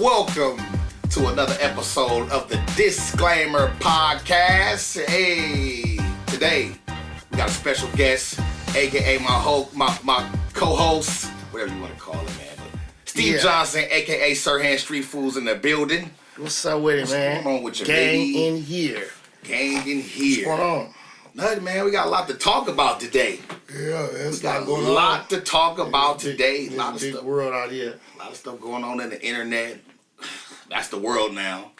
Welcome to another episode of the Disclaimer Podcast. Hey, today we got a special guest, aka my co-host, whatever you want to call him, man. But Steve Johnson, aka SirHands Street Foods, in the building. What's up with it, man? What's going on with your gang baby? in here? Gang in here. What's going on? Nothing, man. We got a lot to talk about today. Yeah, We got a lot to talk about today. A lot of big stuff. world out here. A lot of stuff going on in the internet. That's the world now.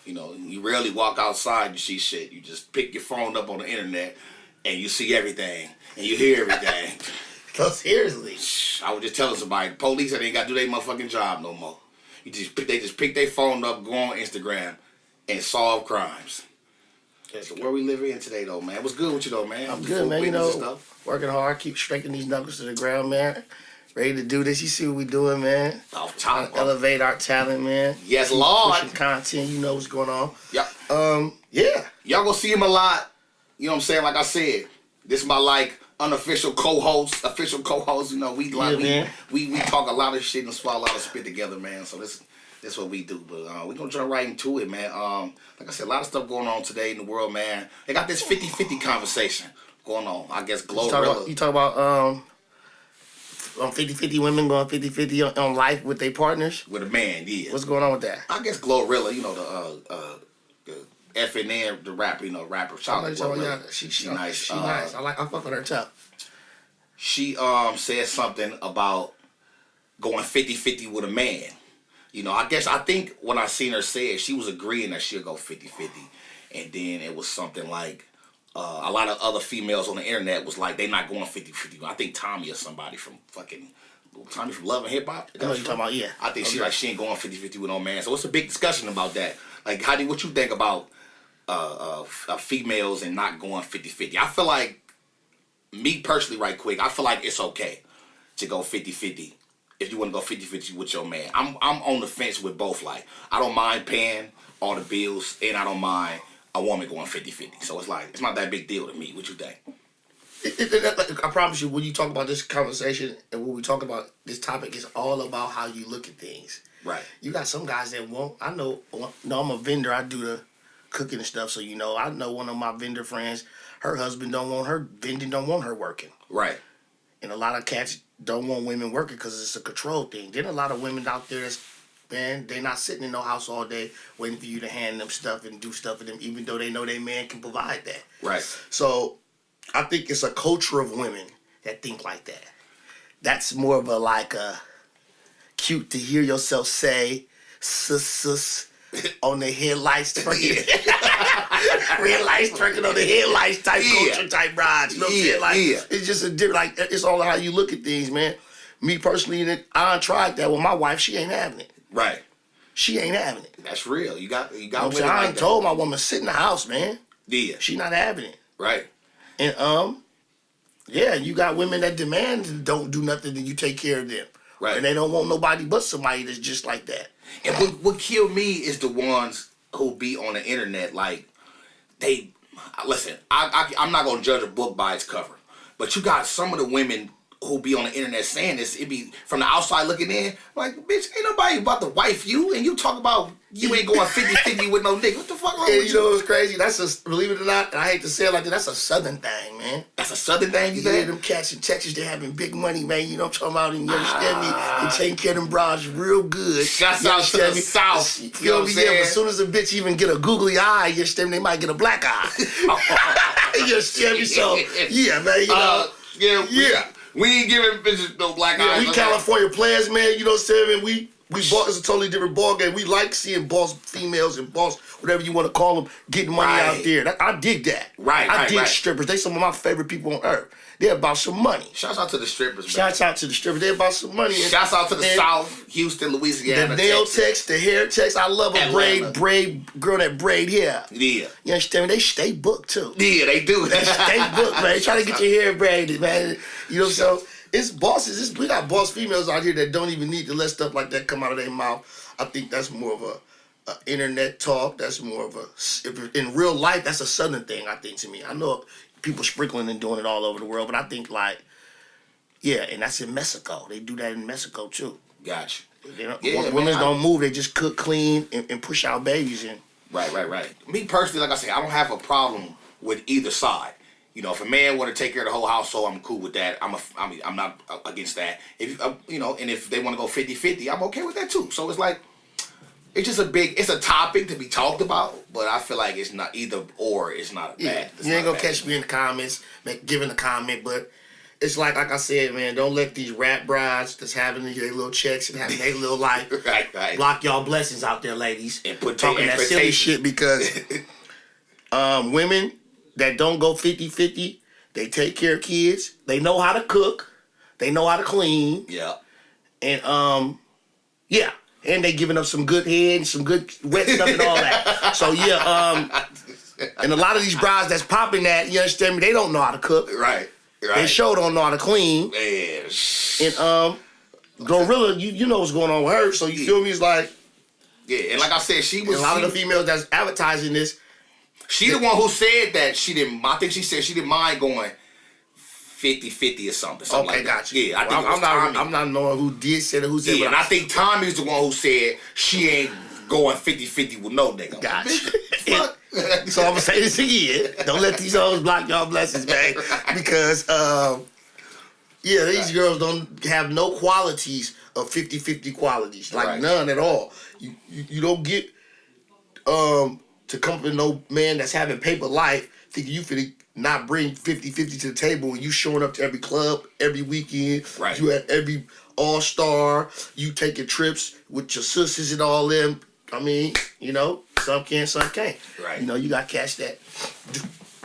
You know, you rarely walk outside and see shit. You just pick your phone up on the internet and you see everything and you hear everything. No, seriously. I was just telling somebody, the police ain't got to do their motherfucking job no more. They just pick their phone up, go on Instagram, and solve crimes. That's the world we live in today, though, man. What's good with you, though, man? I'm good, man. You know, working hard, keep striking these knuckles to the ground, man. Ready to do this. You see what we doing, man. Off top. Elevate our talent, man. Yes, Lord. Pushing content. You know what's going on. Yep. Yeah. Y'all gonna see him a lot. You know what I'm saying? Like I said, this is my unofficial co-host, official co-host. You know, we talk a lot of shit and swallow a lot of spit together, man. So this what we do. But we're gonna jump right into it, man. Like I said, a lot of stuff going on today in the world, man. They got this 50-50 conversation going on. I guess Glorilla. You talk about 50-50 women going 50-50 on life with their partners? With a man, yeah. What's going on with that? I guess Glorilla, you know, the FNN, the rapper, shout out to Glorilla. She nice. She nice. I fuck with her too. She said something about going 50-50 with a man. You know, I think when I seen her say it, she was agreeing that she'll go 50-50. And then it was something like, a lot of other females on the internet was like, they not going 50-50. I think Tommy or somebody from Love and Hip Hop. I know what you're talking about, yeah. I think she ain't going 50-50 with no man. So it's a big discussion about that. Like, what you think about females and not going 50-50? I feel like, me personally, right quick, I feel like it's okay to go 50-50 if you want to go 50-50 with your man. I'm on the fence with both. Like, I don't mind paying all the bills, and I don't mind a woman going 50-50. So it's not that big deal to me. What you think? I promise you, when you talk about this conversation and when we talk about this topic, it's all about how you look at things. Right. You got some guys that won't. I know. No, I'm a vendor. I do the cooking and stuff. So I know one of my vendor friends. Her husband don't want her vending. Don't want her working. Right. And a lot of cats don't want women working because it's a control thing. Then a lot of women out there they're not sitting in no house all day waiting for you to hand them stuff and do stuff for them, even though they know their man can provide that. Right. So I think it's a culture of women that think like that. That's more of a cute to hear yourself say, sus, on the headlights twerking. Red lights twerking on the headlights type culture type rides. You know what I'm saying? It's just a different, it's all how you look at things, man. Me personally, I tried that with my wife. She ain't having it. Right. She ain't having it. That's real. You got I ain't told my woman sit in the house, man. Yeah. She not having it. Right. And you got women that demand and don't do nothing and you take care of them. Right. And they don't want nobody but somebody that's just like that. And what killed me is the ones who be on the internet like listen, I'm not gonna judge a book by its cover. But you got some of the women who be on the internet saying this, it be from the outside looking in, like, bitch, ain't nobody about to wife you, and you talk about you ain't going 50-50 with no nigga. What the fuck wrong with you? You know what's crazy? Believe it or not, and I hate to say it like that, that's a southern thing, man. That's a southern thing, you think? Yeah, them cats in Texas, they having big money, man. You know what I'm talking about? And you understand me? And taking care of them bras real good. Shouts out to the South. You know what I'm saying? Yeah, but as soon as a bitch even get a googly eye, you understand me? They might get a black eye. You understand me? So, yeah, man, you know. Yeah. We ain't giving bitches no black eyes. We California players, man. You know what I'm saying? We it's a totally different ball game. We like seeing boss females and boss, whatever you want to call them, getting money out there. I dig that. I dig strippers. They some of my favorite people on earth. They're about some money. Shouts out to the strippers, man. Shouts out to the strippers. They're about some money. Shouts out to the South, Houston, Louisiana, the nail Texas. techs, the hair techs. I love a braid girl that braid hair. Yeah. You understand me? They stay booked too. Yeah, they do. They stay booked, man. They try to get your hair braided, man. You know, so it's bosses. We got boss females out here that don't even need to let stuff like that come out of their mouth. I think that's more of a internet talk. That's more of in real life, that's a southern thing, I think, to me. I know people sprinkling and doing it all over the world, but I think and that's in Mexico. They do that in Mexico too. Gotcha. Women don't move. They just cook, clean, and push out babies in. Right. Me personally, like I say, I don't have a problem with either side. You know, if a man want to take care of the whole household, I'm cool with that. I'm not against that. If you know, and if they want to go 50-50, I'm okay with that too. So it's like, it's just it's a topic to be talked about, but I feel like it's not either or. It's not bad. You ain't gonna catch me in the comments giving a comment, but it's like I said, man, don't let these rap brides that's having their little checks and having their little life right. block y'all blessings out there, ladies. And put talking that silly shit because women that don't go 50-50, they take care of kids. They know how to cook. They know how to clean. Yeah. And yeah. And they giving up some good head and some good wet stuff and all that. So yeah, and a lot of these brides that's popping that, you understand me, they don't know how to cook. Right. They sure don't know how to clean. Man. And Gorilla, you know what's going on with her, so you feel me? It's like, yeah, and like I said, she was a lot of the females that's advertising this. She the one who said that she didn't. I think she said she didn't mind going 50-50 or something. Okay, like got you. Yeah, I think I'm not knowing who did say it, who said it. Yeah, and I think Tommy's the one who said she ain't going 50-50 with no nigga. Gotcha. So I'm gonna say this again. Don't let these hoes block y'all blessings, man. Because these girls don't have no qualities of 50-50 qualities. Like none at all. You don't get to come with no man that's having paper life thinking you finna not bring 50-50 to the table when you showing up to every club every weekend. Right. You at every all-star. You taking trips with your sisters and all them. I mean, you know, some can, some can't. Right. You know, you got cats that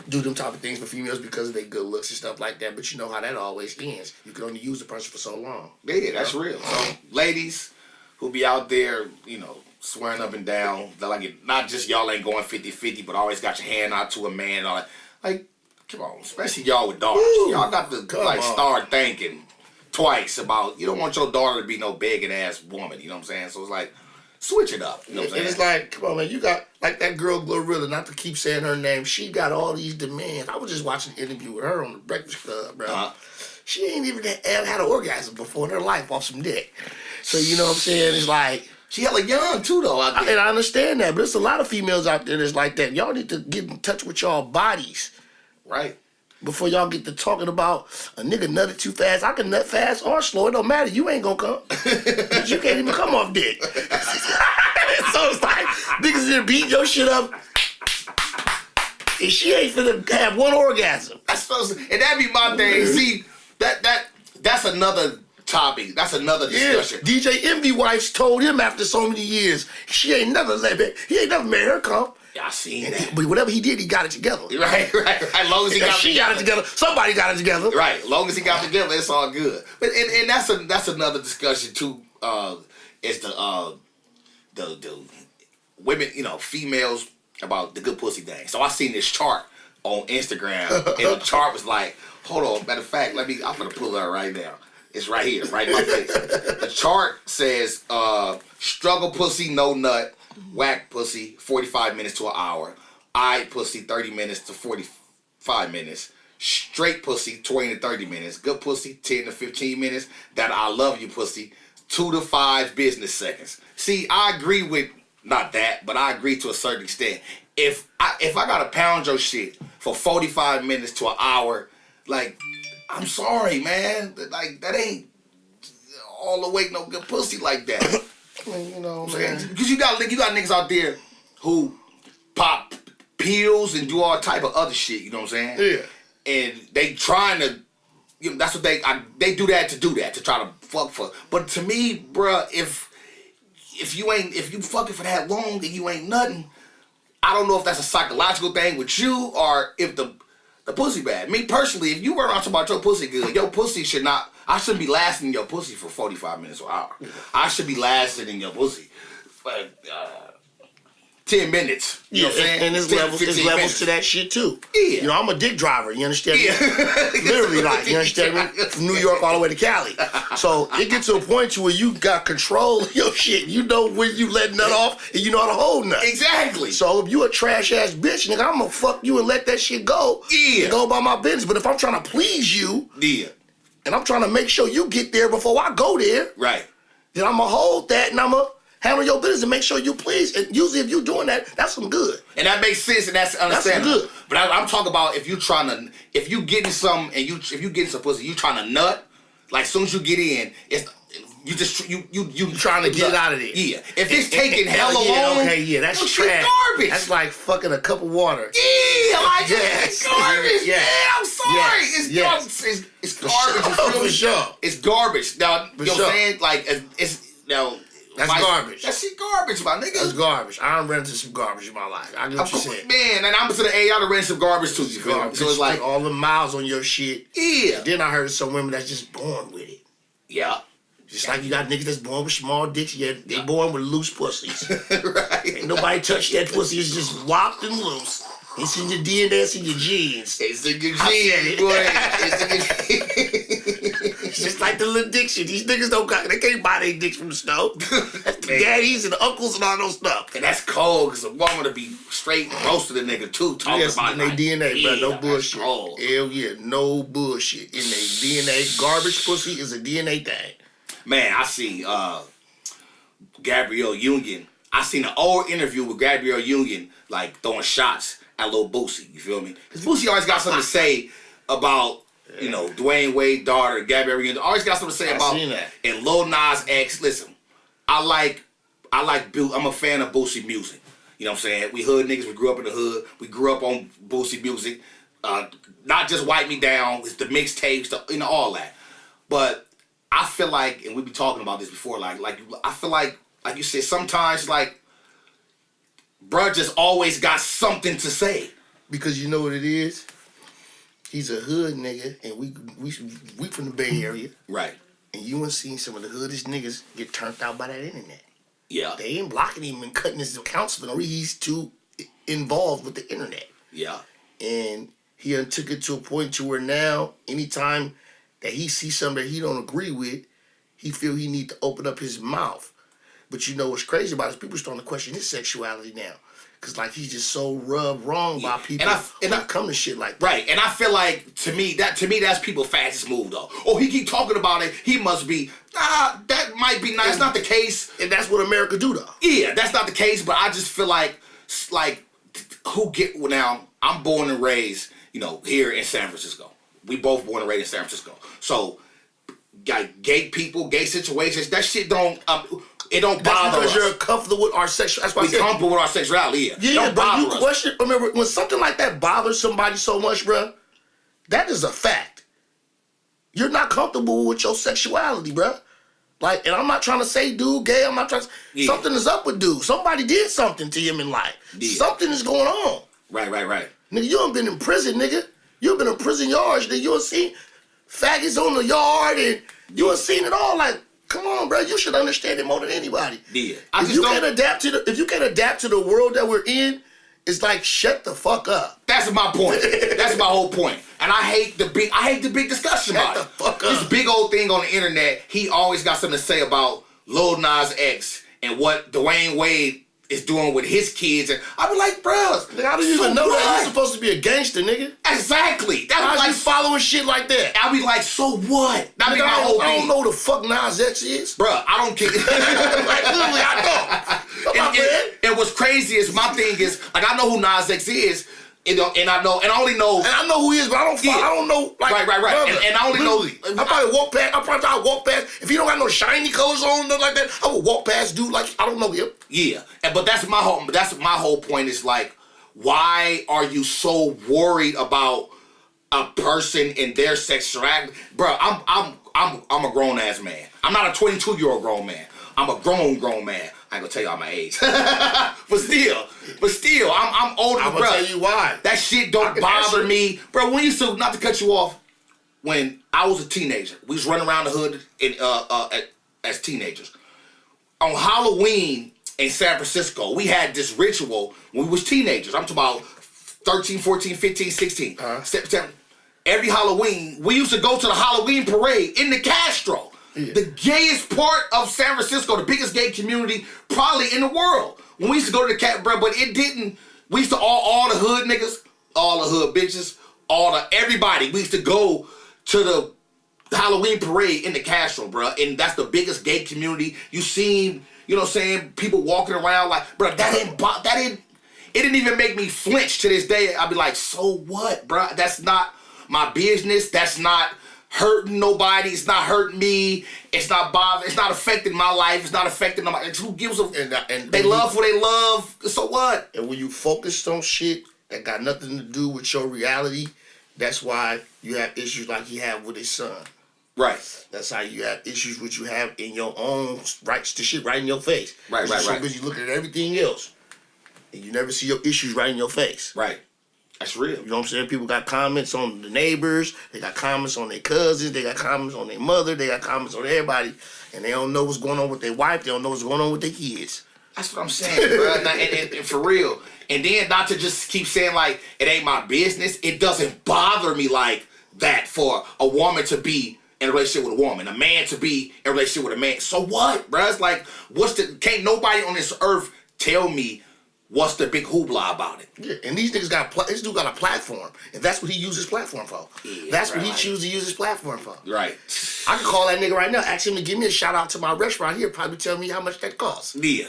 do them type of things for females because of their good looks and stuff like that. But you know how that always ends. You can only use the person for so long. Yeah, that's real. So, ladies who be out there, you know, swearing up and down, that like it, not just y'all ain't going 50-50, but always got your hand out to a man and all that. Like, come on, especially y'all with daughters. Y'all got to start thinking twice about, you don't want your daughter to be no begging ass woman, you know what I'm saying? So it's like, switch it up, you know what I'm saying? And it's like, come on, man, you got, like that girl Glorilla, not to keep saying her name, she got all these demands. I was just watching an interview with her on the Breakfast Club, bro. Uh-huh. She ain't even had an orgasm before in her life off some dick. So, you know what I'm saying? It's like, she hella young too, though, out there. And I understand that, but there's a lot of females out there that's like that. Y'all need to get in touch with y'all bodies. Right. Before y'all get to talking about a nigga nutted too fast. I can nut fast or slow. It don't matter. You ain't gonna come. But you can't even come off dick. So it's like, niggas there beat your shit up. And she ain't finna have one orgasm. And that be my thing. See, that's another topic. That's another discussion. Yeah. DJ Envy wives told him after so many years, he ain't never made her come. Yeah, I seen that. But whatever he did, he got it together. Right. As long as she got it together, somebody got it together. Right. As long as he got it together, it's all good. But and that's another discussion too. It's the women, you know, females about the good pussy thing. So I seen this chart on Instagram, and the chart was like, hold on. Matter of fact, I'm gonna pull it out right now. It's right here, right in my face. The chart says, struggle pussy, no nut. Whack pussy, 45 minutes to an hour. Eye pussy, 30 minutes to 45 minutes. Straight pussy, 20 to 30 minutes. Good pussy, 10 to 15 minutes. That I love you pussy, 2 to 5 business seconds. See, I agree with, not that, but I agree to a certain extent. If I gotta pound your shit for 45 minutes to an hour, like, I'm sorry, man. Like, that ain't all the way no good pussy like that. You know, man. Because you got niggas out there who pop pills and do all type of other shit, you know what I'm saying? Yeah. And they trying to, you know, that's what they do that to try to fuck for. But to me, bruh, if you fucking for that long and you ain't nothing, I don't know if that's a psychological thing with you or if the pussy bad. Me personally, if you were talking about your pussy good, your pussy I shouldn't be lasting in your pussy for 45 minutes or an hour. I should be lasting in your pussy for 10 minutes. You know what I'm saying? And there's levels to that shit too. Yeah. You know, I'm a dick driver, you understand me? Yeah. Literally, like, you understand me? From New York all the way to Cali. So it gets to a point to where you got control of your shit. You know when you let nut off and you know how to hold nut. Exactly. So if you a trash ass bitch, nigga, I'm gonna fuck you and let that shit go. Yeah. And go about my business. But if I'm trying to please you, yeah, and I'm trying to make sure you get there before I go there, right, then I'm going to hold that and I'm going to handle your business and make sure you please. And usually if you're doing that, that's some good. And that makes sense and that's understandable. That's good. But I'm talking about if you getting some and if you getting some pussy, you trying to nut, like as soon as you get in, it's you trying to get it out of there. Yeah. If it's taking hella long, okay, yeah, that's trash. Garbage. That's like fucking a cup of water. Yeah, like it's garbage. Yeah, I'm sorry. It's garbage. It's garbage. For sure. It's garbage. Now, you know what I'm saying? Like it's now. That's garbage. That shit garbage, my nigga. That's garbage. I done ran into some garbage in my life. I get what you said. Man, and I'm to the A, I done ran some garbage too, you feel me? So it's like all the miles on your shit. Yeah. And then I heard some women that's just born with it. Yeah. Just like you got niggas that's born with small dicks, yet they born with loose pussies. Right. Ain't nobody touch that pussy. It's just whopped and loose. It's in your DNA, it's in your genes. It's in your genes, boy. It's in your genes. It's just like the little dick shit. These niggas they can't buy their dicks from the store. That's the daddies and the uncles and all those stuff. And that's cold, because a woman to be straight roasted a nigga too, talking about in their DNA, bro. No bullshit. Cold. Hell yeah, no bullshit. In their DNA, garbage pussy is a DNA thing. Man, I see Gabrielle Union. I seen an old interview with Gabrielle Union, like throwing shots at Lil Boosie. You feel me? Because Boosie always got something to say about, you know, Dwayne Wade's daughter, Gabrielle Union. Always got something to say about. And Lil Nas X. Listen, I'm a fan of Boosie music. You know what I'm saying? We hood niggas. We grew up in the hood. We grew up on Boosie music. Not just Wipe Me Down. It's the mixtapes, all that. But I feel like, and we be talking about this before, like I feel like you said, sometimes like, bruh just always got something to say. Because you know what it is? He's a hood nigga, and we from the Bay Area. Right. And you want to see some of the hoodest niggas get turned out by that internet. Yeah. They ain't blocking him and cutting his accounts for no reason. He's too involved with the internet. Yeah. And he done took it to a point to where now, anytime that he sees something that he don't agree with, he feel he need to open up his mouth. But you know what's crazy about it is people starting to question his sexuality now. Because like he's just so rubbed wrong by people and I come to shit like that. Right, and I feel like, to me, that's people's fastest move, though. Oh, he keep talking about it, he must be, that might be nice. That's not the case. And that's what America do, though. Yeah, that's not the case, but I just feel like now, I'm born and raised, here in San Francisco. We both born and raised in San Francisco. So, like, gay people, gay situations, that shit don't, it don't bother us. Because you're comfortable with our sexuality. We're comfortable with our sexuality, yeah. Yeah, don't bother us. Question, remember, when something like that bothers somebody so much, bruh, that is a fact. You're not comfortable with your sexuality, bruh. Like, and I'm not trying to say dude gay, I'm not trying to... Yeah. Something is up with dude. Somebody did something to him in life. Yeah. Something is going on. Right. Nigga, you done been in prison, nigga. You done been in prison yards, nigga. You done seen faggots on the yard, and you done seen it all. Like, come on, bro. You should understand it more than anybody. Yeah. If you can't adapt to the world that we're in, it's like shut the fuck up. That's my point. That's my whole point. And I hate the big discussion about it. Shut the fuck up. This big old thing on the internet, he always got something to say about Lil Nas X and what Dwayne Wade is doing with his kids, and I be like, bro, I don't even know that you're supposed to be a gangster, nigga. Exactly. That's like following shit like that. I be like, so what? That be my whole thing. I don't know who the fuck Nas X is, bro. I don't care. Like literally, I don't. And what's crazy is my thing is like I know who Nas X is. And I know who he is, but I don't follow, I don't know. Like, right. Brother, and I only literally know. I probably walk past. If he don't got no shiny colors on, nothing like that, I would walk past dude like I don't know him. Yeah, but that's my whole point is like, why are you so worried about a person and their sexuality, bro? I'm a grown ass man. I'm not a 22-year-old grown man. I'm a grown man. I ain't gonna tell y'all my age. but still, I'm older, bro. I'm gonna tell you why. That shit don't bother me. Bro, when you used to, not to cut you off, when I was a teenager, we was running around the hood as teenagers. On Halloween in San Francisco, we had this ritual when we was teenagers. I'm talking about 13, 14, 15, 16. Every Halloween, we used to go to the Halloween parade in the Castro. Yeah. The gayest part of San Francisco, the biggest gay community probably in the world. When we used to go to the cat, bro, but it didn't. We used to all the hood niggas, all the hood bitches, everybody. We used to go to the the Halloween parade in the Castro, bro, and that's the biggest gay community. You seen, you know what I'm saying, people walking around like, bro, it didn't even make me flinch to this day. I'd be like, so what, bro? That's not my business. That's not hurting nobody. It's not hurting me. It's not bothering. It's not affecting my life. It's not affecting nobody. Who gives a... And they love what they love. So what? And when you focused on shit that got nothing to do with your reality, that's why you have issues like you have with his son. Right. That's how you have issues which you have in your own rights to shit right in your face. Right. You're so busy looking at everything else, and you never see your issues right in your face. Right. That's real. You know what I'm saying? People got comments on the neighbors, they got comments on their cousins, they got comments on their mother, they got comments on everybody, and they don't know what's going on with their wife, they don't know what's going on with their kids. That's what I'm saying, bro. And for real. And then not to just keep saying like, it ain't my business. It doesn't bother me like that for a woman to be in a relationship with a woman, a man to be in a relationship with a man. So what, bro? It's like, can't nobody on this earth tell me what's the big hoopla about it? Yeah, and these niggas this dude got a platform, and that's what he uses his platform for. Yeah, that's what he chooses to use his platform for. Right. I can call that nigga right now, ask him to give me a shout out to my restaurant. He'll probably tell me how much that costs. Yeah.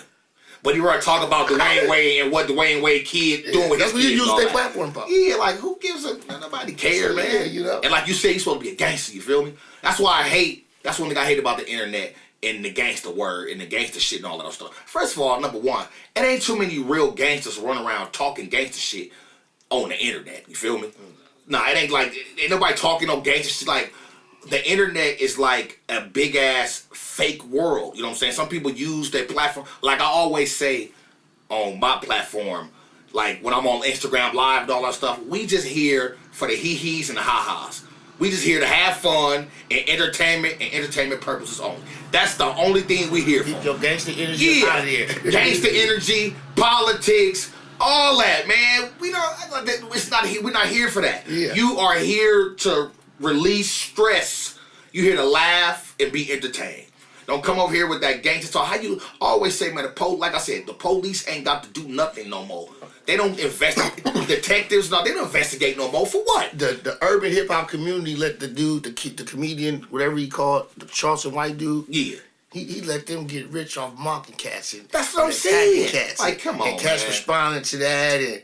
But you were talking about Dwayne Wade and what Dwayne Wade kid doing with his that's what he kids uses their platform for. Yeah, like who gives a nobody cares, man. Yeah, you know. And like you said, he's supposed to be a gangster. You feel me? That's why that's one thing I hate about the internet and the gangster word and the gangster shit and all that other stuff. First of all, number one, it ain't too many real gangsters running around talking gangster shit on the internet. You feel me? Nah, it ain't like ain't nobody talking no gangster shit. Like the internet is like a big ass fake world. You know what I'm saying? Some people use their platform. Like I always say on my platform, like when I'm on Instagram Live and all that stuff, we just here for the hee-hees and the ha-has. We just here to have fun and entertainment purposes only. That's the only thing we here for. Keep your gangster energy out of here. Gangster energy, politics, all that, man. We're not here for that. Yeah. You are here to release stress. You're here to laugh and be entertained. Don't come over here with that gangster talk. How you always say, man, like I said, the police ain't got to do nothing no more. They don't investigate. Detectives, no, they don't investigate no more. For what? The urban hip hop community let the dude, the comedian, whatever he called, the Charleston white dude. Yeah. He let them get rich off mocking cats and that's what I'm saying. Cats. Like, come on, and cats man. responding to that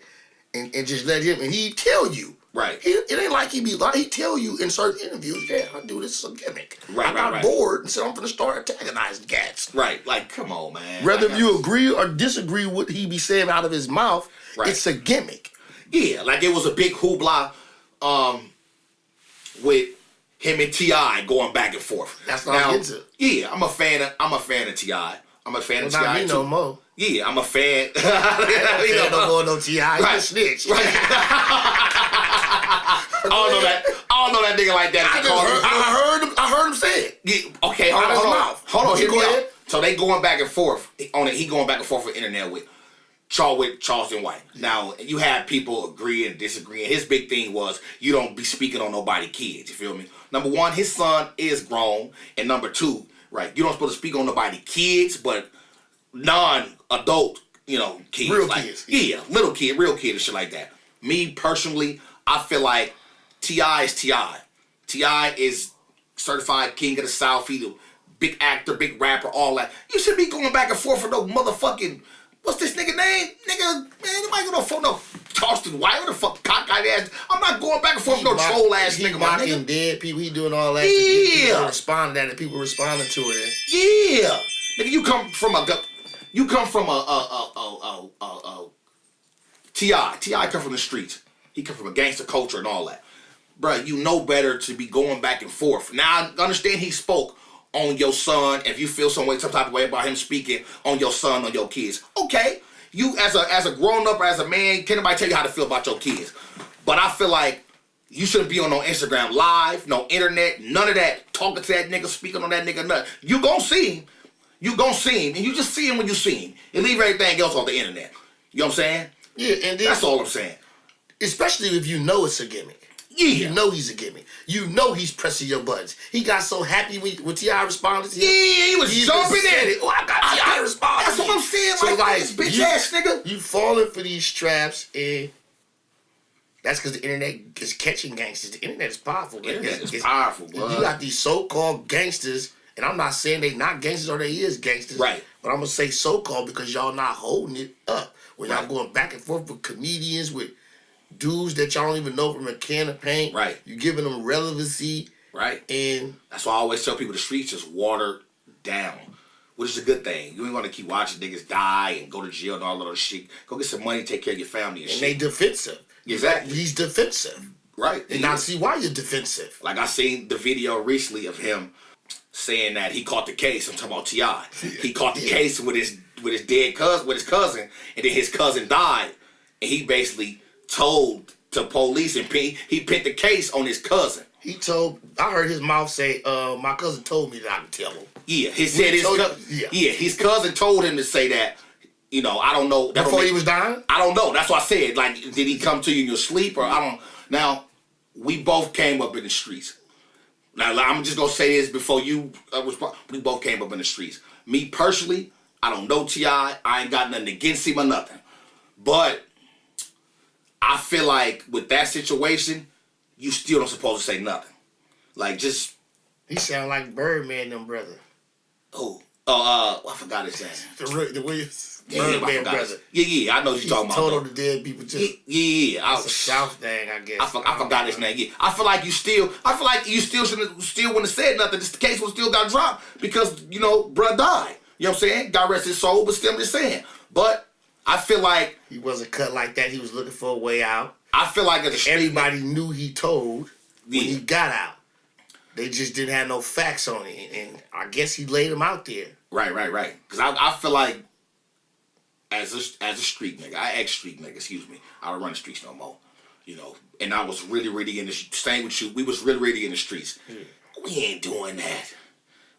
and just let him, and he'd tell you. Right. It ain't like he be like, he tell you in certain interviews, yeah, I do this is a gimmick. Right, I got right. bored and said I'm gonna start antagonizing cats. Right. Like, come on, man. Whether you agree or disagree with what he be saying out of his mouth, right. It's a gimmick. Yeah, like it was a big hoopla with him and T.I. going back and forth. That's what I'm into. Yeah, I'm a fan of T.I. I'm a fan of T.I. Not me too. no more. Yeah, I'm a fan. I don't go no T.I. Right. You a snitch. Right. I don't know that nigga like that. I heard him say it. Yeah, okay, hold on. Hear me out. So they going back and forth on it. He going back and forth with internet with Charleston White. Now you have people agree and disagree. And his big thing was you don't be speaking on nobody's kids. You feel me? Number one, his son is grown, and number two, right? You don't supposed to speak on nobody's kids, but non-adult, kids, real like, kids. Yeah, little kid, real kid, and shit like that. Me personally, I feel like T.I. is T.I. T.I. is certified king of the South. He's a big actor, big rapper, all that. You should be going back and forth for no motherfucking, what's this nigga name? Nigga, man, nobody gonna phone no Charleston White. What the fuck, cockeyed ass? I'm not going back and forth with no troll ass nigga, my mocking nigga. dead people. He doing all that. Yeah. People responding to that, and people responding to it. Yeah. Nigga, you come from a T.I. T.I. come from the streets. He come from a gangster culture and all that. Bruh, you know better to be going back and forth. Now, I understand he spoke on your son. If you feel some type of way about him speaking on your son, on your kids. Okay. You, as a grown-up or as a man, can't nobody tell you how to feel about your kids. But I feel like you shouldn't be on no Instagram Live, no internet, none of that. Talking to that nigga, speaking on that nigga, nothing. You gonna see him. You gonna see him. And you just see him when you see him. And leave everything else on the internet. You know what I'm saying? Yeah, and then, that's all I'm saying. Especially if you know it's a gimmick. Yeah. You know he's a gimmick. You know he's pressing your buttons. He got so happy when T.I. responded to him. Yeah, he was jumping in it. Oh, I got T.I. responding. That's what I'm saying. So like this bitch ass nigga. You falling for these traps and That's because the internet is catching gangsters. The internet is powerful. The internet is powerful, bro. You got these so-called gangsters, and I'm not saying they not gangsters or they is gangsters. Right. But I'm going to say so-called because y'all not holding it up. When y'all going back and forth with comedians, with dudes that y'all don't even know from a can of paint. Right. You giving them relevancy. Right. And that's why I always tell people the streets is watered down, which is a good thing. You ain't gonna keep watching niggas die and go to jail and all of those shit. Go get some money, take care of your family and shit. And they defensive. Exactly. He's defensive. Right. And I see why you're defensive. Like I seen the video recently of him saying that he caught the case. I'm talking about T.I. He caught the case with his dead cousin, with his cousin, and then his cousin died, and he basically told the police and he pinned the case on his cousin. I heard his mouth say, my cousin told me that I could tell him. Yeah, his cousin told him to say that. You know, I don't know. Before he was dying? I don't know. That's why I said, like, did he come to you in your sleep or I don't. Now, we both came up in the streets. Now, I'm just gonna say this before you respond. We both came up in the streets. Me personally, I don't know T.I. I ain't got nothing against him or nothing. But I feel like with that situation, you still don't supposed to say nothing. Like, just... He sound like Birdman, them brother. Oh, I forgot his name. The Williams. Birdman brother. Yeah, I know what you're talking about. Total the dead people too. Yeah. It's a South thing, I guess. I forgot his name. Yeah, I feel like you still wouldn't have said nothing. This case would still got dropped because, you know, bruh died. You know what I'm saying? God rest his soul, but still just saying. But I feel like he wasn't cut like that. He was looking for a way out. I feel like everybody knew he told when he got out. They just didn't have no facts on it, and I guess he laid them out there. Right. Because I feel like as a street nigga, ex-street nigga, excuse me, I don't run the streets no more. You know, and I was really in the staying with you. We was really in the streets. We ain't doing that.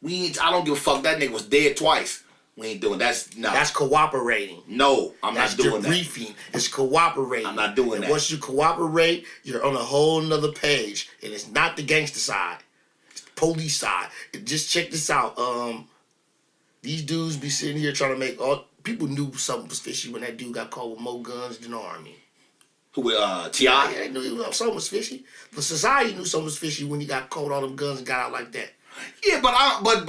I don't give a fuck. That nigga was dead twice. We ain't doing that's no. That's cooperating. No, I'm not doing that. That's debriefing. It's cooperating. I'm not doing that. Once you cooperate, you're on a whole nother page, and it's not the gangster side. It's the police side. Just check this out. These dudes be sitting here trying to make all people knew something was fishy when that dude got caught with more guns than the army. Who with T.I.? Yeah, they knew something was fishy. But society knew something was fishy when he got caught with all them guns and got out like that. Yeah, but I'm on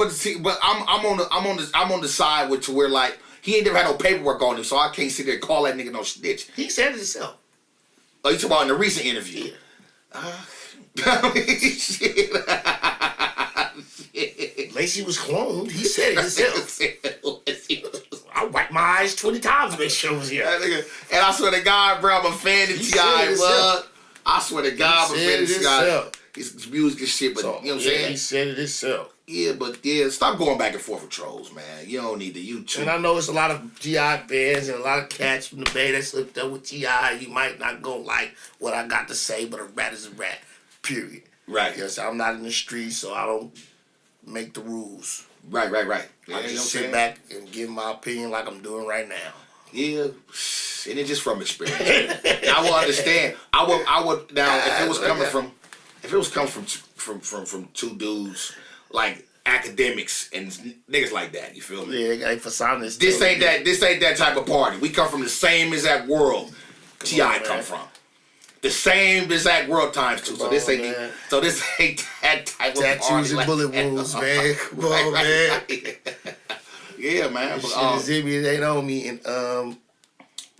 the side with to where like he ain't never had no paperwork on him, so I can't sit there and call that nigga no snitch. He said it himself. Oh, you talking about in the recent interview? Yeah. Shit. Lacey was cloned. He said it himself. I wiped my eyes 20 times to make sure it was here. And I swear to God, bro, I'm a fan of T.I. I swear to God, I'm a fan of T.I. His music and shit, but you know what I'm saying? He said it himself. Yeah, but stop going back and forth with trolls, man. You don't need the YouTube. And I know it's a lot of T.I. fans and a lot of cats from the Bay that's hooked up with T.I. You might not go like what I got to say, but a rat is a rat, period. Right. Because I'm not in the streets, so I don't make the rules. Right. I just sit back and give my opinion like I'm doing right now. Yeah, and it's just from experience. I will understand. I would now if it was coming from two dudes like academics and niggas like that. You feel me? Yeah, like Fasanas. This ain't that type of party. We come from the same exact world T.I. come from. The same exact world times two. So this ain't that type of party. Tattoos and bullet wounds, man. Come on, man. Yeah, man. This shit is in me. It ain't on me. And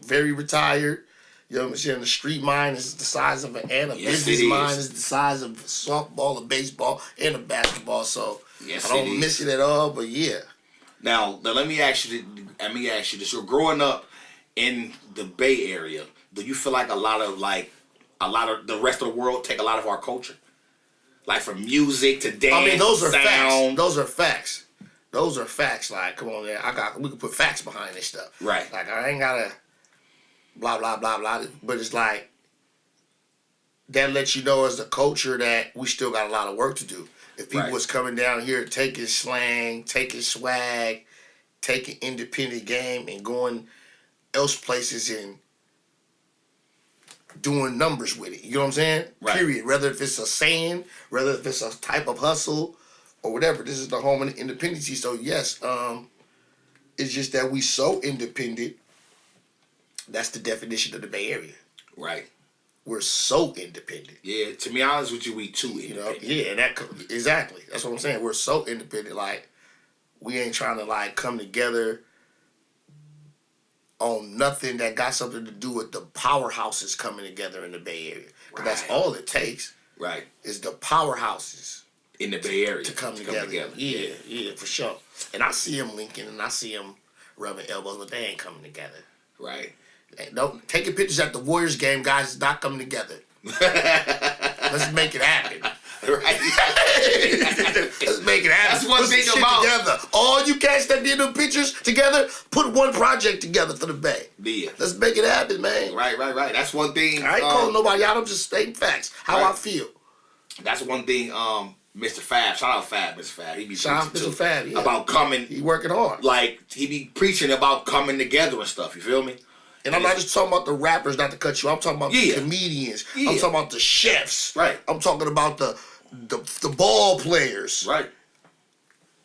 very retired. You know what I'm saying? The street mind is the size of an ant. A business mind is the size of softball, a baseball, and a basketball. So I don't miss it at all. But yeah. Now let me ask you this. You're growing up in the Bay Area. Do you feel like a lot of the rest of the world take a lot of our culture? Like from music to dance, I mean, those are sound. facts. Those are facts. Like, come on, man. We can put facts behind this stuff. Right. Like, I ain't gotta blah, blah, blah, blah. But it's like, that lets you know as a culture that we still got a lot of work to do. If people was coming down here taking slang, taking swag, taking independent game and going else places and doing numbers with it. You know what I'm saying? Right. Period. Whether if it's a saying, whether if it's a type of hustle or whatever. This is the home of the independency. So yes, it's just that we so independent. That's the definition of the Bay Area. Right. we're so independent. Yeah, to be honest with you, we too independent. Yeah, exactly. That's what I'm saying. We're so independent. Like, we ain't trying to like come together on nothing that got something to do with the powerhouses coming together in the Bay Area. Because that's all it takes. Right. Is the powerhouses in the Bay Area to come together. Yeah, for sure. And I see them linking and I see them rubbing elbows, but they ain't coming together. Right. Don't taking pictures at the Warriors game, guys. It's not coming together. Let's make it happen. Right. Let's make it happen. That's one thing about together. All you cats that did them pictures together, put one project together for the Bay. Yeah. Let's make it happen, man. Right. That's one thing. I ain't calling nobody out. I'm just stating facts. How I feel. That's one thing. Mr. Fab, shout out Fab, Mr. Fab. He be shout out preaching Mr. Fab, yeah. About coming. He working hard. Like he be preaching about coming together and stuff. You feel me? And I'm not just talking about the rappers, not to cut you. I'm talking about the comedians. I'm talking about the chefs. Right. I'm talking about the ball players. Right.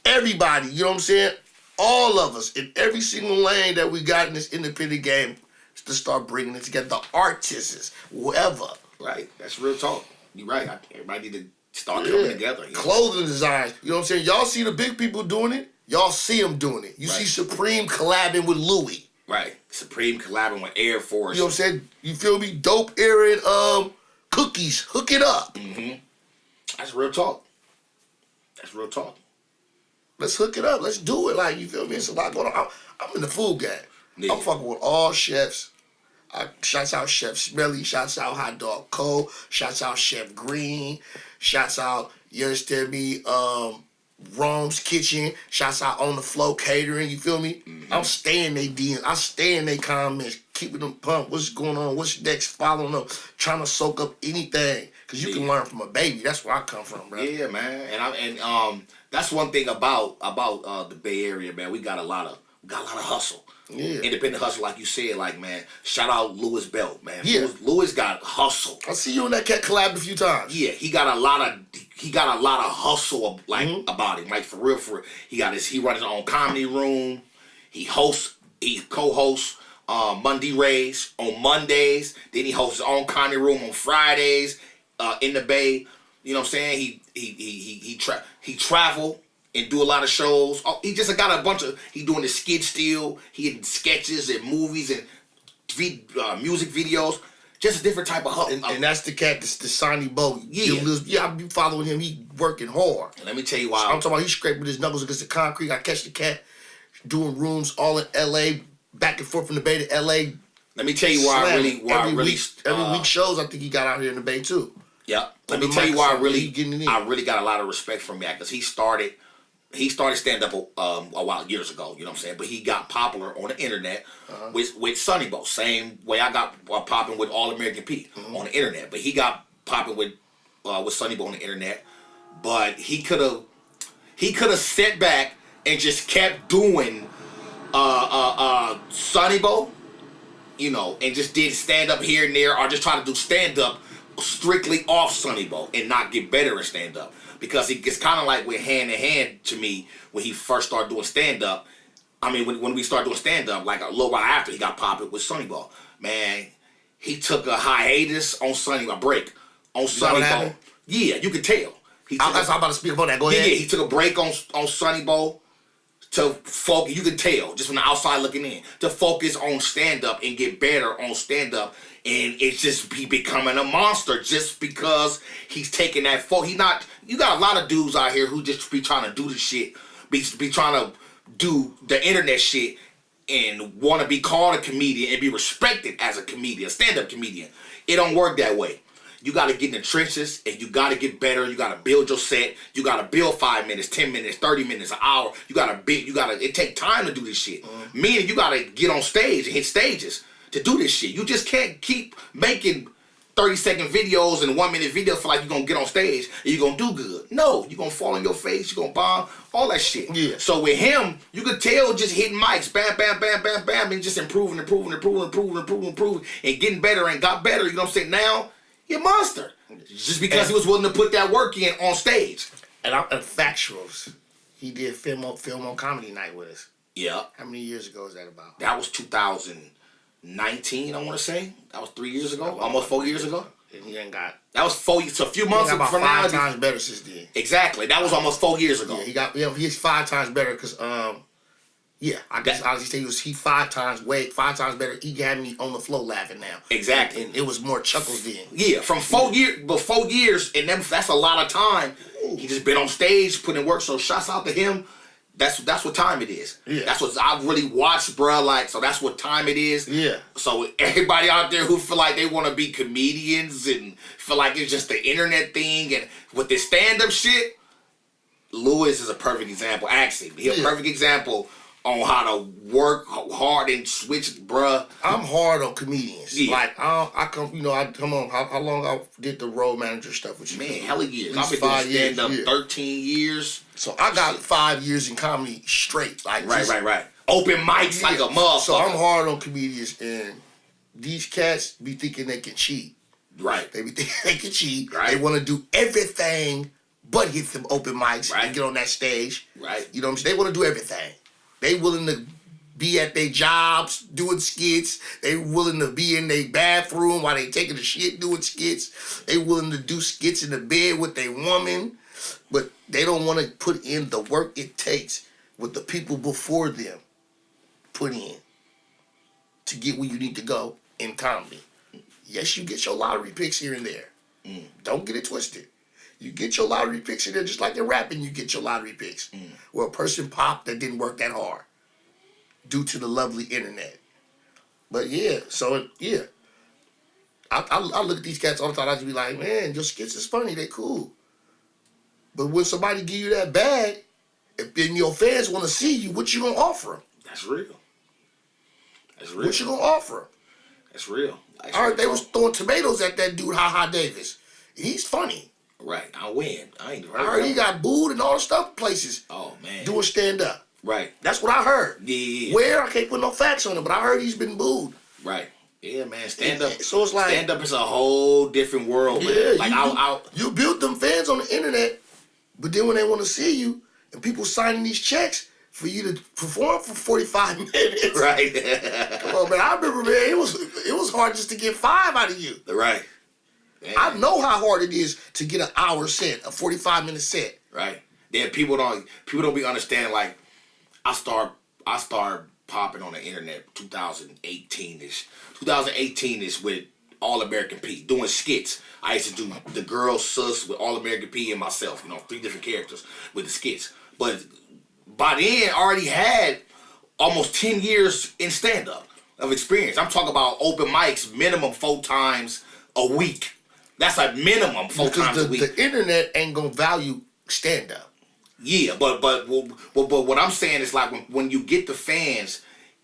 Everybody, you know what I'm saying? All of us in every single lane that we got in this independent game to start bringing it together. The artists, whoever. Right. That's real talk. You're right. Everybody need to start coming together. Yeah. Clothing designs. You know what I'm saying? Y'all see the big people doing it. Y'all see them doing it. You see Supreme collabing with Louis. Right. Supreme collabing with Air Force. You know what I'm saying? You feel me? Dope Aaron cookies. Hook it up. Mm-hmm. That's real talk. Let's hook it up. Let's do it. Like, you feel me? It's a lot going on. I'm in the food game. Yeah. I'm fucking with all chefs. Shouts out Chef Smelly. Shouts out Hot Dog Cole. Shouts out Chef Green. Shouts out, you understand me, Rome's Kitchen. Shouts out On the Flow Catering. You feel me? Mm-hmm. I'm staying they DMs. I stay in they comments, keeping them pumped. What's going on? What's next? Following them. Trying to soak up anything. Because you can learn from a baby. That's where I come from, bro. Yeah, man. And that's one thing about the Bay Area, man. We got a lot of hustle. Yeah. Independent hustle, like you said, like, man, shout out Louis Belt, man. Yeah. Louis got hustle. I see you and that cat collabed a few times. Yeah, he got a lot of hustle about him. Like for real. He runs his own comedy room. He co-hosts Monday Rays on Mondays. Then he hosts his own comedy room on Fridays in the Bay. You know what I'm saying? He travel and do a lot of shows. Oh, he just got a bunch of. He doing the skit still. He in sketches and movies and music videos. Just a different type of hustle. And that's the cat, the Sonny Bo. Yeah, I be following him. He working hard. And let me tell you why. I'm talking about he scraping his knuckles against the concrete. I catch the cat doing rooms all in L.A. back and forth from the Bay to L.A. Let me tell you why every week shows. I think he got out here in the Bay too. Yeah. Let me tell you why I really got a lot of respect from that, because he started stand up a while years ago, you know what I'm saying? But he got popular on the internet with Sonny Bo. Same way I got popping with All American Pete on the internet. But he got popping with Sonny Bo on the internet. But he could have sat back and just kept doing Sonny Bo, you know, and just did stand up here and there, or just try to do stand up strictly off Sonny Bo and not get better at stand up. Because it gets kind of like went hand in hand to me when he first started doing stand up. I mean, when we started doing stand up, like a little while after he got popular with Sonny Bo, man, he took a hiatus on a break on Sonny Bo. Yeah, you can tell. I'm about to speak about that. Go ahead. Yeah, he took a break on Sonny Bo to focus. You can tell just from the outside looking in, to focus on stand up and get better on stand up. And it's just he becoming a monster just because he's taking that you got a lot of dudes out here who just be trying to do the shit, be trying to do the internet shit and want to be called a comedian and be respected as a comedian, stand-up comedian. It don't work that way. You got to get in the trenches and you got to get better. You got to build your set. You got to build 5 minutes, 10 minutes, 30 minutes, an hour. It take time to do this shit. Meaning you got to get on stage and hit stages to do this shit. You just can't keep making 30-second videos and 1-minute videos for like you're going to get on stage and you're going to do good. No, you're going to fall on your face, you're going to bomb, all that shit. Yeah. So with him, you could tell just hitting mics, bam, bam, bam, bam, bam, and just improving, and getting better and got better. You know what I'm saying? Now, you're a monster. Just because he was willing to put that work in on stage. And Factuals, he did film on comedy night with us. Yeah. How many years ago was that about? That was 2009, 19, I want to say. That was 3 years ago, almost 4 years ago. And he ain't got. That was 4 years. So a few months He got from about now. 5 times better since then. Exactly. That was almost 4 years ago. Yeah, he's 5 times better because yeah, I guess honestly he 5 times better. He had me on the floor laughing now. Exactly. And it was more chuckles then. Yeah, from 4 years, but 4 years, and that's a lot of time. He just been on stage, putting in work. So shouts out to him. That's what time it is. Yeah. That's what I really watched, bruh. Like, so that's what time it is. Yeah. So everybody out there who feel like they want to be comedians and feel like it's just the internet thing and with this stand-up shit, Lewis is a perfect example. Actually, he's a perfect example on how to work hard and switch, bruh. I'm hard on comedians. Yeah. Like I come on. How long I did the road manager stuff with you? Man, hella years. At least I've been 5 doing stand-up years, 13 years. So I got 5 years in comedy straight. Like Right. Open mics like a motherfucker. So I'm hard on comedians, and these cats be thinking they can cheat. Right. They be thinking they can cheat. Right. They want to do everything but hit them open mics and get on that stage. Right. You know what I'm saying? They want to do everything. They willing to be at their jobs doing skits. They willing to be in their bathroom while they taking a shit doing skits. They willing to do skits in the bed with their woman. But they don't want to put in the work it takes with the people before them put in to get where you need to go in comedy. Yes, you get your lottery picks here and there. Don't get it twisted. You get your lottery picks in there just like in rapping, you get your lottery picks. Where a person popped that didn't work that hard due to the lovely internet. But yeah, so yeah. I look at these cats all the time, I just be like, man, your skits is funny, they cool. But when somebody give you that bag, if then your fans want to see you, what you gonna offer them? That's real. That's real. What you gonna offer them? That's real. I heard they was throwing tomatoes at that dude, Ha Ha Davis. He's funny. Right. I win. I heard he got booed and all the stuff places. Oh, man. Doing stand up. Right. That's what I heard. Yeah. Where? I can't put no facts on it, but I heard he's been booed. Right. Yeah, man. Stand up. So it's like stand up is a whole different world, man. Like you built them fans on the internet, but then when they want to see you and people signing these checks for you to perform for 45 minutes. Right. Come on, man. I remember, man, it was hard just to get 5 out of you. Right. Man. I know how hard it is to get an hour set, a 45-minute set. Right. Then people don't be understanding. Like I start popping on the internet 2018ish. 2018ish with All American P doing skits. I used to do the girl sus with All American P and myself. 3 different characters with the skits. But by then, I already had almost 10 years in stand up of experience. I'm talking about open mics minimum 4 times a week. That's like minimum 4 times a week. The internet ain't gonna value stand up. Yeah, but what I'm saying is like when you get the fans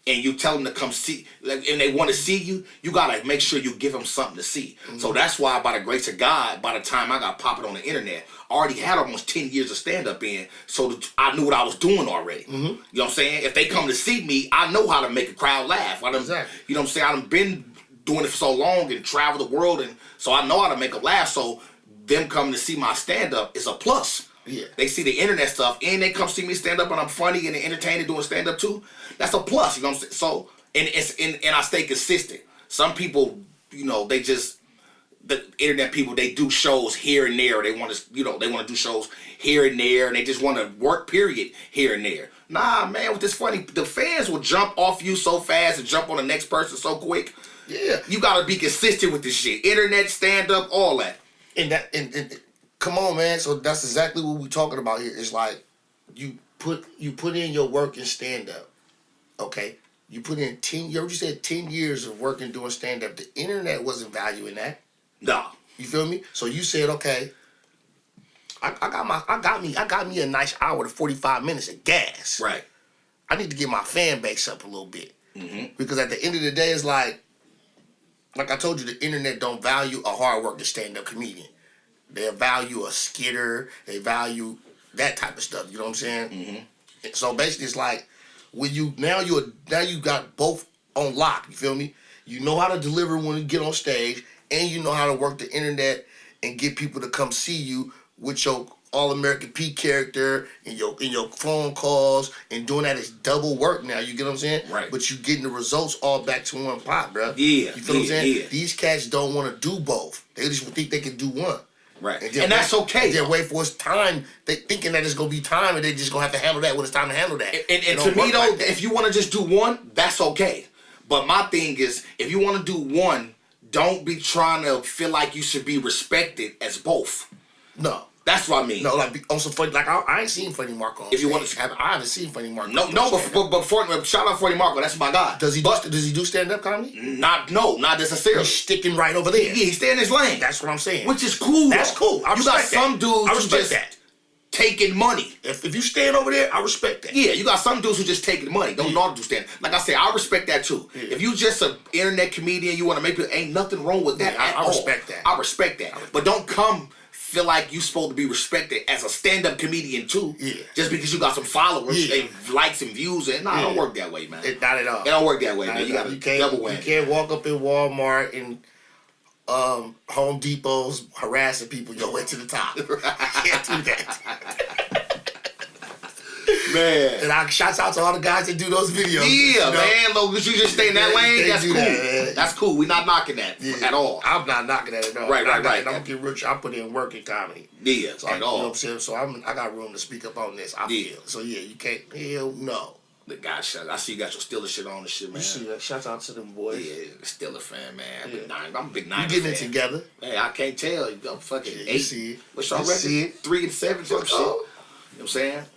and you tell them to come see, like, and they want to see you, you gotta make sure you give them something to see. Mm-hmm. So that's why, by the grace of God, by the time I got popping on the internet, I already had almost 10 years of stand up in, so I knew what I was doing already. Mm-hmm. You know what I'm saying? If they come to see me, I know how to make a crowd laugh. Exactly. You know what I'm saying? I've been doing it for so long and travel the world, and so I know how to make them laugh. So them coming to see my stand up is a plus. Yeah. They see the internet stuff and they come see me stand up and I'm funny and entertaining doing stand up too. That's a plus, you know what I'm saying? So and I stay consistent. Some people, they just the internet people, they do shows here and there. They want to do shows here and there and they just want to work period here and there. Nah, man, with this funny, the fans will jump off you so fast and jump on the next person so quick. Yeah. You gotta be consistent with this shit. Internet, stand up, all that. And come on, man. So that's exactly what we're talking about here. It's like you put in your work in stand up. Okay? You put in 10 you said 10 years of working doing stand up. The internet wasn't valuing that. No. You feel me? So you said, okay, I got me a nice hour to 45 minutes of gas. Right. I need to get my fan base up a little bit. Mm-hmm. Because at the end of the day, it's like I told you, the internet don't value a hard working stand-up comedian. They value a skitter. They value that type of stuff. You know what I'm saying? Mm-hmm. So basically, it's like when you got both on lock. You feel me? You know how to deliver when you get on stage, and you know how to work the internet and get people to come see you with your All-American Pete character in your phone calls and doing that is double work now. You get what I'm saying? Right. But you getting the results all back to one pot, bro. Yeah. You feel what I'm saying? Yeah. These cats don't want to do both. They just think they can do one. Right. And that's okay. They're waiting for its time. They thinking that it's gonna be time, and they just gonna have to handle that when it's time to handle that. And to me though, if you want to just do one, that's okay. But my thing is, if you want to do one, don't be trying to feel like you should be respected as both. No. That's what I mean. No, like on some funny, like I ain't seen Funny Marco. If you want to, I haven't seen Funny Marco. but shout out Funny Marco. That's my guy. Does he do stand up comedy? Not necessarily. He's sticking right over there. Yeah, he stay in his lane. That's what I'm saying. Which is cool. That's cool. You got some dudes I who respect just that. taking money. If you stand over there, I respect that. Yeah, you got some dudes who just taking money. Don't know how to do stand. Like I said, I respect that too. Yeah. If you just an internet comedian, you want to make people, ain't nothing wrong with that. I respect that. I respect that. But don't feel like you supposed to be respected as a stand-up comedian too. Yeah. Just because you got some followers and likes and views. And it don't work that way, man. Not at all. It don't work that way, man. You got to double win. You can't walk up in Walmart and Home Depot's harassing people your way to the top. You can't do that. Man. And shouts out to all the guys that do those videos. Yeah, man. Long as you just stay in that lane, that's cool. That's cool. We're not knocking that at all. I'm not knocking that at all. Right. I'm gonna get rich. I put in work in comedy. Yeah, so at all. You know what I'm saying? So I got room to speak up on this. I feel. So yeah, you can't. Hell no. The guy, I see you got your Steelers shit on and shit, man. You see that? Shouts out to them boys. Yeah, Steelers fan, man. I'm a big Niners fan. You getting it together? Hey, I can't tell. I'm fucking 8. See it. What's your record? 3-7, some shit. You know what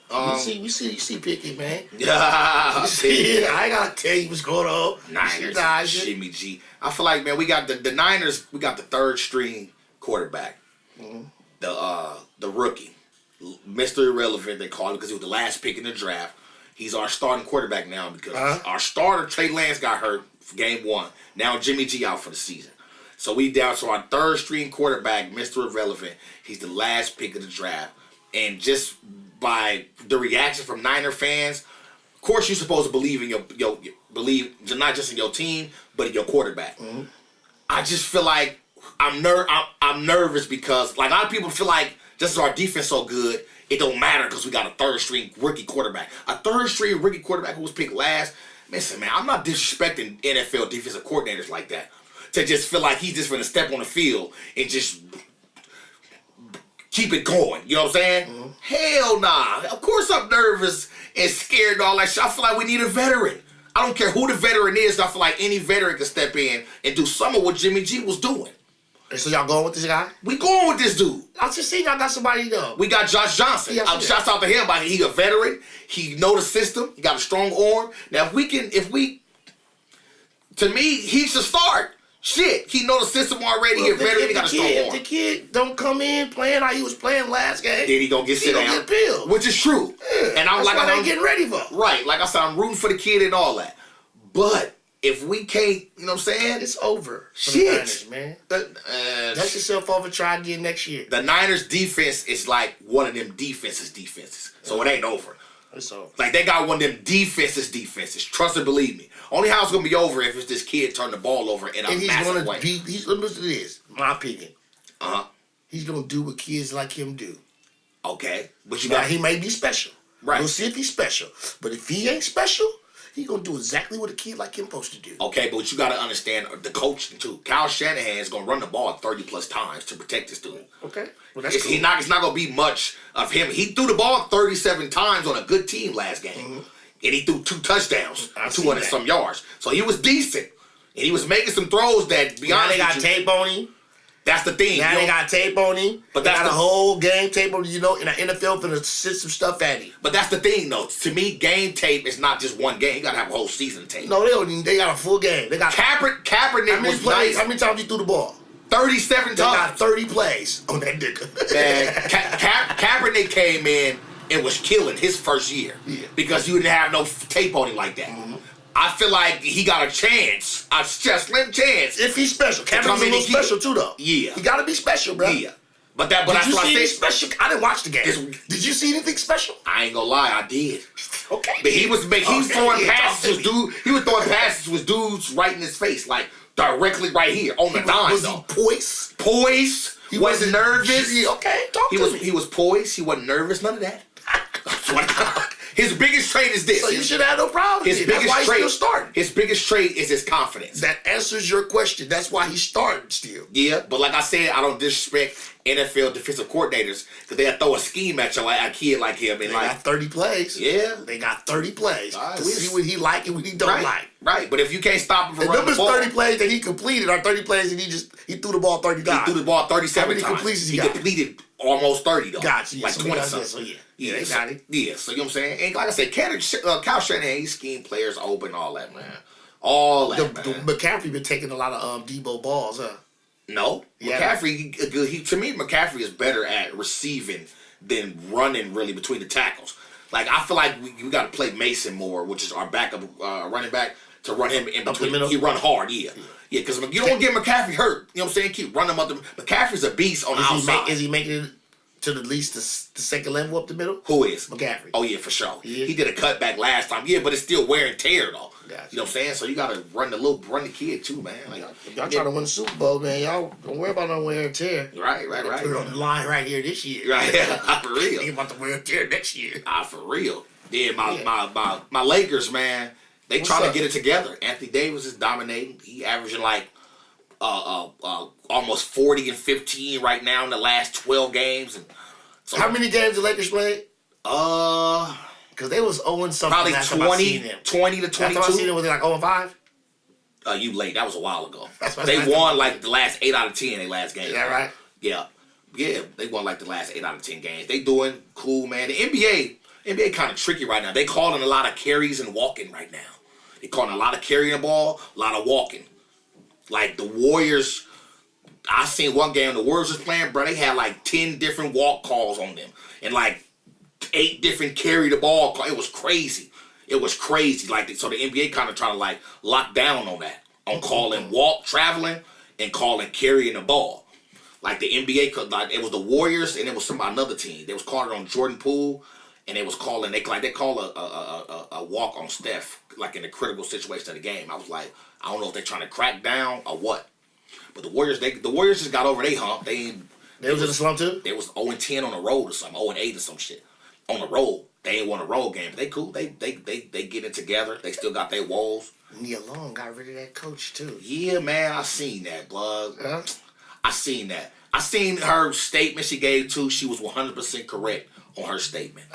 I'm saying? You see Pickett, man. Yeah. You see it. I ain't gotta tell you what's going on. Niners. Jimmy G. I feel like, man, we got the Niners, we got the third string quarterback. Mm-hmm. The rookie. Mr. Irrelevant, they call him, because he was the last pick in the draft. He's our starting quarterback now because our starter, Trey Lance, got hurt for game 1. Now Jimmy G out for the season. So we down to our third string quarterback, Mr. Irrelevant. He's the last pick of the draft. And just by the reaction from Niner fans, of course you're supposed to believe in believe not just in your team, but in your quarterback. Mm-hmm. I just feel like I'm nervous because like a lot of people feel like just as our defense so good, it don't matter because we got a third string rookie quarterback. A third string rookie quarterback who was picked last. Listen, man, I'm not disrespecting NFL defensive coordinators like that. To just feel like he's just going to step on the field and just keep it going. You know what I'm saying? Mm-hmm. Hell nah. Of course I'm nervous and scared and all that shit. I feel like we need a veteran. I don't care who the veteran is. I feel like any veteran can step in and do some of what Jimmy G was doing. And so y'all going with this guy? We going with this dude. I just seen y'all got somebody though. We got Josh Johnson. Shouts out to him. He a veteran. He know the system. He got a strong arm. Now to me, he should start. Shit, he know the system already. He a veteran. He got a strong arm. If the kid don't come in playing how he was playing last game, then he gonna get sit down. Get peeled. Which is true. Yeah, and I'm that's what I'm getting ready for. Right, like I said, I'm rooting for the kid and all that. But if we can't, you know what I'm saying? It's over for the Niners, man. Dust yourself off and try again next year. The Niners defense is like one of them defenses. So it ain't over. It's over. Like they got one of them defenses. Trust and believe me. Only how it's gonna be over if it's this kid turn the ball over in a massive way. Listen to this, my opinion. Uh-huh. He's gonna do what kids like him do. Okay. But he may be special. Right. We'll see if he's special. But if he ain't special, he gonna do exactly what a kid like him supposed to do. Okay, but you gotta understand the coaching too. Kyle Shanahan is gonna run the ball 30+ times to protect this dude. Okay. Well, that's cool. It's not gonna be much of him. He threw the ball 37 times on a good team last game. Mm-hmm. And he threw 2 touchdowns, 200 some yards. So he was decent. And he was making some throws that now they got tape on him. That's the thing. Now they got tape on him. But they got a whole game tape on him, in the NFL finna sit some stuff at him. But that's the thing though. To me, game tape is not just one game. You gotta have a whole season tape. No, they got a full game. They got Kaepernick was nice. How many times he threw the ball? 37 times. They got 30 plays on that nigga. Man, Kaepernick came in and was killing his first year. Yeah. Because you didn't have no tape on him like that. Mm-hmm. I feel like he got a chance, a slim chance. If he's special. Kaepernick's a little special too, though. Yeah. He gotta be special, bro. Yeah. But that's what I said. Special? I didn't watch the game. Did you see anything special? I ain't gonna lie, I did. Okay. But he was throwing passes with dudes. He was throwing passes with dudes right in his face. Like, Directly right here on the dime. Was he poised? Poised. He wasn't nervous. Okay, talk to me. He was poised. He wasn't nervous. None of that. His biggest trait is this. So you should have no problem. His biggest That's why trait. He's still starting. His biggest trait is his confidence. That answers your question. That's why he's starting still. Yeah, but like I said, I don't disrespect NFL defensive coordinators because they'll throw a scheme at you like a kid like him. And they got 30 plays. Yeah. They got 30 plays right, to see what he like and what he don't like. Right, but if you can't stop him from running the ball. 30 plays that he completed are 30 plays and he threw the ball 30 times. He threw the ball 37 How many times. completions He got? completed almost 30 though. Gotcha. Like 20 something. So yeah, they got it. Yeah, so you know what I'm saying? And like I said, Kyle Shanahan, he schemed players open, all that, man. All that, man. McCaffrey been taking a lot of Debo balls, huh? No. Yeah. McCaffrey, to me, McCaffrey is better at receiving than running really between the tackles. Like, I feel like we got to play Mason more, which is our backup running back, to run him in between. He run hard, yeah. Yeah, because you don't want to get McCaffrey hurt. You know what I'm saying? Keep running him up. McCaffrey's a beast on the outside. Is he making it to the least the second level up the middle? Who is? McCaffrey. Oh, yeah, for sure. Yeah. He did a cutback last time. Yeah, but it's still wear and tear, though. Gotcha. You know what I'm saying? So you got to run the kid, too, man. Like, y'all trying to win the Super Bowl, man. Y'all don't worry about no wear and tear. Right. Put it on the line right here this year. Right, for real. Think about the wear and tear next year. For real. Yeah, my Lakers, man, they trying to get it together. Anthony Davis is dominating. He averaging like almost 40 and 15 right now in the last 12 games. And so how many games the Lakers played? Because they was 0 something. Probably 20 to 22. After I seen them, was it like 0 5? You late. That was a while ago. They won like the last 8 out of 10 in their last game. Is that right? Yeah. Yeah, they won like the last 8 out of 10 games. They doing cool, man. The NBA kind of tricky right now. They calling a lot of carries and walking right now. They calling a lot of carrying the ball, a lot of walking. Like the Warriors, I seen one game the Warriors was playing, bro. They had like 10 different walk calls on them and like 8 different carry the ball calls. It was crazy. Like so the NBA kind of trying to like lock down on that, on calling walk traveling and calling carrying the ball. Like the NBA, like it was the Warriors and it was another team. They was calling it on Jordan Poole. And they was calling, they call a walk on Steph, like in a critical situation of the game. I was like, I don't know if they're trying to crack down or what. But the Warriors just got over their hump. They was in the slump too? They was 0-10 on the road or something, 0-8 or some shit. On the road. They ain't won a road game, but they cool. They get it together. They still got their walls. Nia Long got rid of that coach too. Yeah, man, I seen that, blood. Huh? I seen that. I seen her statement she gave too. She was 100% correct on her statement.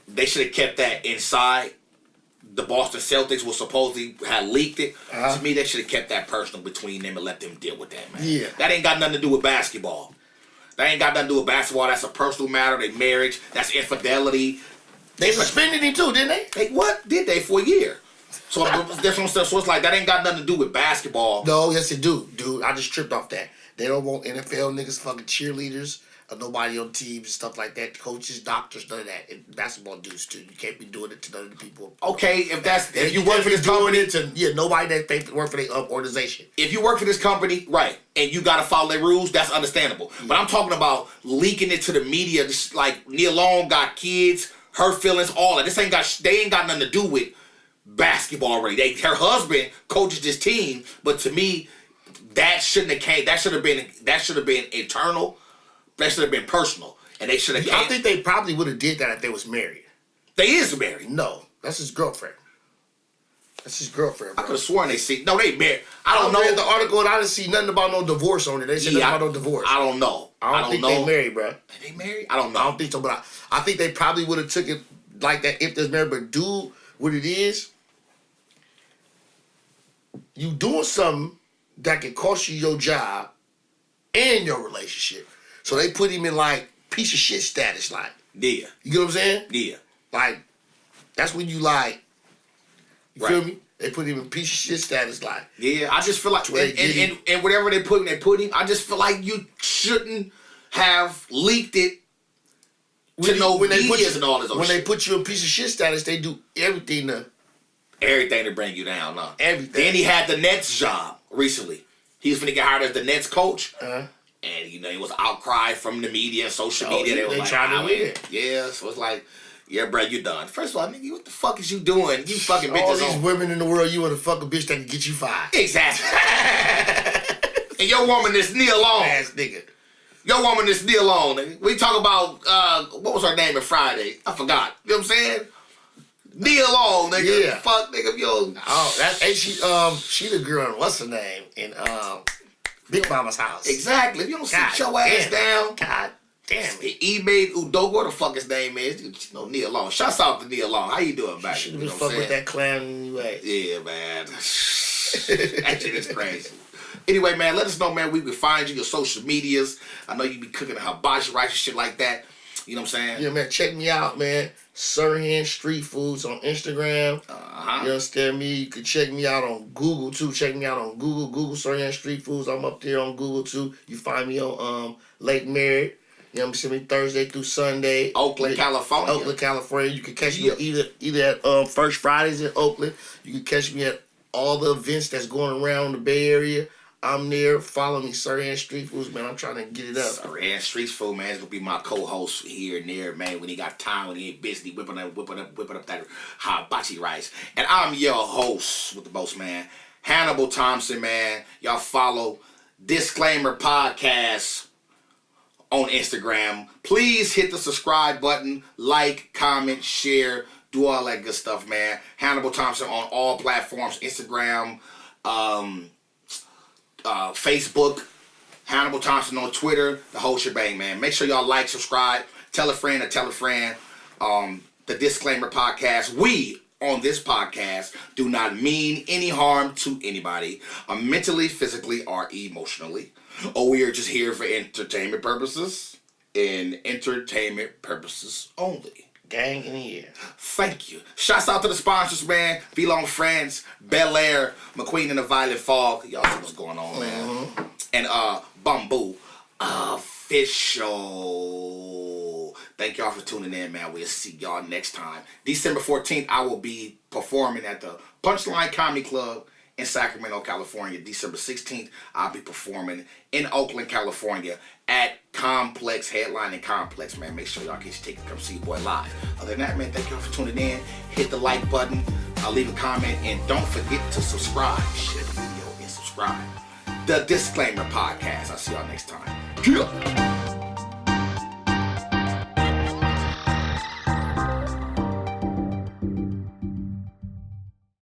They should have kept that inside. The Boston Celtics was supposedly had leaked it. To me, they should have kept that personal between them and let them deal with that, man. Yeah. That ain't got nothing to do with basketball. That's a personal matter. They marriage. That's infidelity. They suspended him too, didn't they? Hey, what? Did they for a year? So that's what stuff. So it's like that ain't got nothing to do with basketball. No, yes it do. Dude, I just tripped off that. They don't want NFL niggas fucking cheerleaders or nobody on teams and stuff like that. Coaches, doctors, none of that. And basketball dudes too. You can't be doing it to none of the people. Okay, if you work for this company, nobody that work for the organization. If you work for this company, right, and you got to follow their rules, that's understandable. Yeah. But I'm talking about leaking it to the media. Just like Nia Long got kids, her feelings, all that. They ain't got nothing to do with basketball already. Her husband coaches this team, but to me, that shouldn't have came. That should have been internal. That should have been personal, and they should have. I think they probably would have did that if they was married. They is married. No, that's his girlfriend. That's his girlfriend. Bro. I could have sworn they married. I don't know. I read the article and I didn't see nothing about no divorce on it. They said nothing about no divorce. I don't know. I don't think they married, bro. They married? I don't know. I don't think so, but I think they probably would have took it like that if they're married. But do what it is. You doing something that can cost you your job and your relationship. So they put him in like piece of shit status, like. Yeah. You get what I'm saying? Yeah. Like, that's when you like, you right. feel me? They put him in piece of shit status, like. Yeah, I just feel like, and whatever they put him, I just feel like you shouldn't have leaked it to no medias and all this other shit. When they put you in piece of shit status, they do everything to bring you down, no. Everything. Then he had the Nets job recently. He was finna get hired as the Nets coach. And, it was outcry from the media and social media. They was like, trying to win. Yeah, so it's like, Yeah, bro, you done. First of all, nigga, what the fuck is you doing? You fucking bitches all these women in the world, you want to fuck a bitch that can get you fired. Exactly. And your woman is knee alone. Ass nigga. Your woman is knee alone, nigga. We talk about, what was her name on Friday? I forgot. You know what I'm saying? Knee alone, nigga. Yeah. Fuck, nigga, yo. Oh, that ain't she the girl, what's her name, in Big Mama's house. Exactly. If you don't sit your ass down. God damn it. He made Udoka, what the fuck his name is. You know, Nia Long. Shouts out to Nia Long. How you doing, back? Should have been fucking with that clown anyway. Yeah, man. That shit is crazy. Anyway, man, let us know, man. We can find you, your social medias. I know you be cooking hibachi rice and shit like that. You know what I'm saying? Yeah, man. Check me out, man. SirHands Street Foods on Instagram. You understand me? You can check me out on Google, too. Check me out on Google. Google SirHands Street Foods. I'm up there on Google, too. You find me on Lake Merritt. You know what I'm saying? Thursday through Sunday. Oakland, California. Oakland, California. You can catch me either at First Fridays in Oakland. You can catch me at all the events that's going around the Bay Area. I'm there. Follow me, SirHands Street Foods, man. I'm trying to get it up. SirHands Street Food, man. It's gonna be my co-host here and there, man. When he got time, when he ain't busy, whipping up that hibachi rice. And I'm your host with the most, man, Hannibal Thompson, man. Y'all follow Disclaimer Podcast on Instagram. Please hit the subscribe button, like, comment, share, do all that good stuff, man. Hannibal Thompson on all platforms, Instagram, Facebook, Hannibal Thompson on Twitter, the whole shebang, man. Make sure y'all like, subscribe, tell a friend or tell a friend. The Disclaimer Podcast. We, on this podcast, do not mean any harm to anybody, mentally, physically, or emotionally. Or we are just here for entertainment purposes and entertainment purposes only. Gang in the air. Thank you. Shouts out to the sponsors, man. Belong Friends, Bel Air, McQueen and the Violet Fog. Y'all see what's going on, man. And Bamboo Official. Thank y'all for tuning in, man. We'll see y'all next time. December 14th, I will be performing at the Punchline Comedy Club in Sacramento, California. December 16th, I'll be performing in Oakland, California at Complex, headlining Complex, man. Make sure y'all get your tickets, come see your boy live. Other than that, man, thank y'all for tuning in. Hit the like button, leave a comment, and don't forget to subscribe. Share the video and subscribe. The Disclaimer Podcast. I'll see y'all next time. Yeah.